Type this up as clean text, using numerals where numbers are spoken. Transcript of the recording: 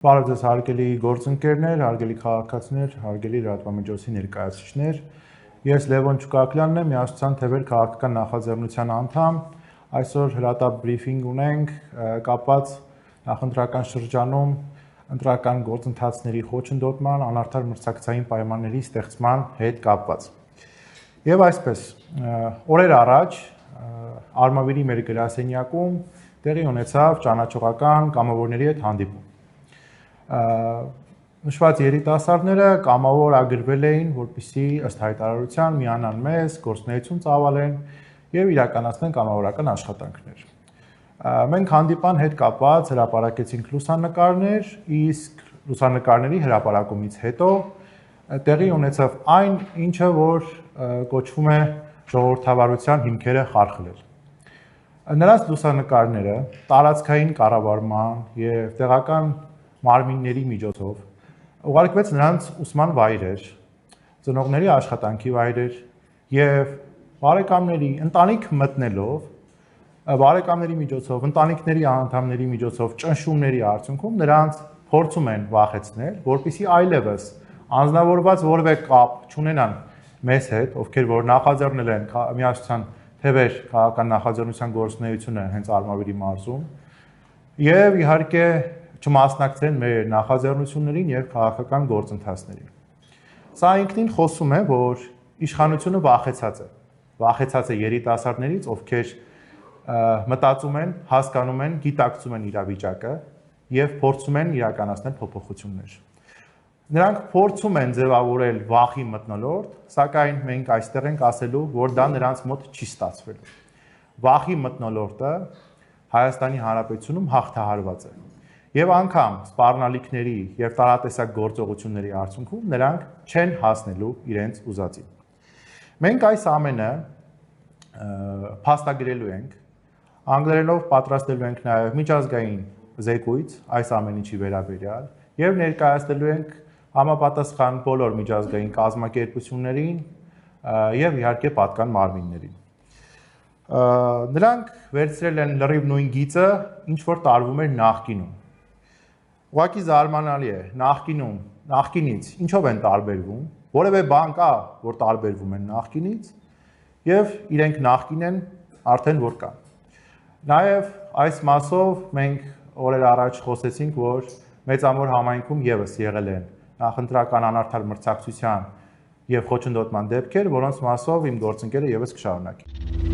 Բարև ձեզ հարգելի գործընկերներ, հարգելի քաղաքացիներ, հարգելի լրատվամիջոցի ներկայացուցիչներ։ Ես Լևոն Չուկակլյանն եմ, Միասնության թևեր քաղաքական նախաձեռնության անդամ։ Այսօր հրատապ բրիֆինգ ունենք կապված նախընտրական շրջանում ընտրական գործընթացների խոչընդոտման, անարդար մրցակցային պայմանների ստեղծման հետ կապված։ Եվ այսպես, օրեր առաջ Արմավիրի մեր գրասենյակում տեղի ունեցավ ճանաչողական կամավորների հետ հանդիպում։ Նշված երիտասարդները կամավորագրվել էին, որպեսզի ըստ հայտարարության միանան մեզ, գործունեություն ծավալեն եւ իրականացնեն կամավորական աշխատանքներ։ Մենք հանդիպան հետ կապված հրապարակեցինք լուսանկարներ, իսկ լուսանկարների հրապարակումից հետո տեղի ունեցավ այն, ինչը որ կոչվում է ժողովրդավարության հիմքերը խարխլել։ Նրանց լուսանկարները տարածքային կառավարման եւ տեղական մարմինների միջոցով ուղարկվեց նրանց ուսման վայրեր, ծնողների աշխատանքի վայրեր եւ բարեկամների ընտանիք մտնելով, բարեկամների միջոցով, ընտանիքների անդամների միջոցով ճնշումների արդյունքում նրանց փորձում են վախեցնել, որպեսզի այլևս անձնավորված որևէ կապ չունենան մեզ հետ, ովքեր որ նախաձեռնել են Միասնության թևեր քաղաքական նախաձեռնության գործունեությունը հենց Արմավիրի մարզում եւ իհարկե չմասնակցեն մեր նախաձեռնություններին եւ քաղաքական գործընթացներին։ Սա ինքնին խոսում է, որ իշխանությունը վախեցած է երիտասարդներից, ովքեր մտածում են, հասկանում են, գիտակցում են իրավիճակը եւ փորձում են իրականացնել փոփոխություններ։ Նրանք փորձում են ձևավորել վախի մթնոլորտ, սակայն մենք այստեղ ենք ասելու, որ դա նրանց մոտ չի ստացվելու։ Վախի մթնոլորտը Հայաստանի Հանրապետությունում հաղթահարված է։ Եվ անգամ սպառնալիքների եւ տարատեսակ գործողությունների արդյունքում նրանք չեն հասնելու իրենց ուզածին։ Մենք այս ամենը փաստագրելու ենք, անգլերենով պատրաստելու ենք նաեւ միջազգային զեկույց այս ամեն ինչի վերաբերյալ եւ ներկայացնելու ենք համապատասխան բոլոր միջազգային կազմակերպություններին եւ իհարկե պատկան մարմիններին։ Նրանք վերցրել են լրիվ նույն գիծը, ինչ որ տարվում էր նախկինում։ Ուղղակի զարմանալի է, նախկինից ինչով են տարբերվում, որևէ բան կա, որ տարբերվում են նախկինից եւ իրենք նախկին են արդեն որ կա։ Նաեւ այս մասով մենք օրեր առաջ խոսեցինք, որ Մեծամոր համայնքում եւս եղել են նախընտրական անարդար մրցակցության եւ խոչընդոտման դեպքեր, որոնց մասով իմ գործընկերը եւս կշարունակի։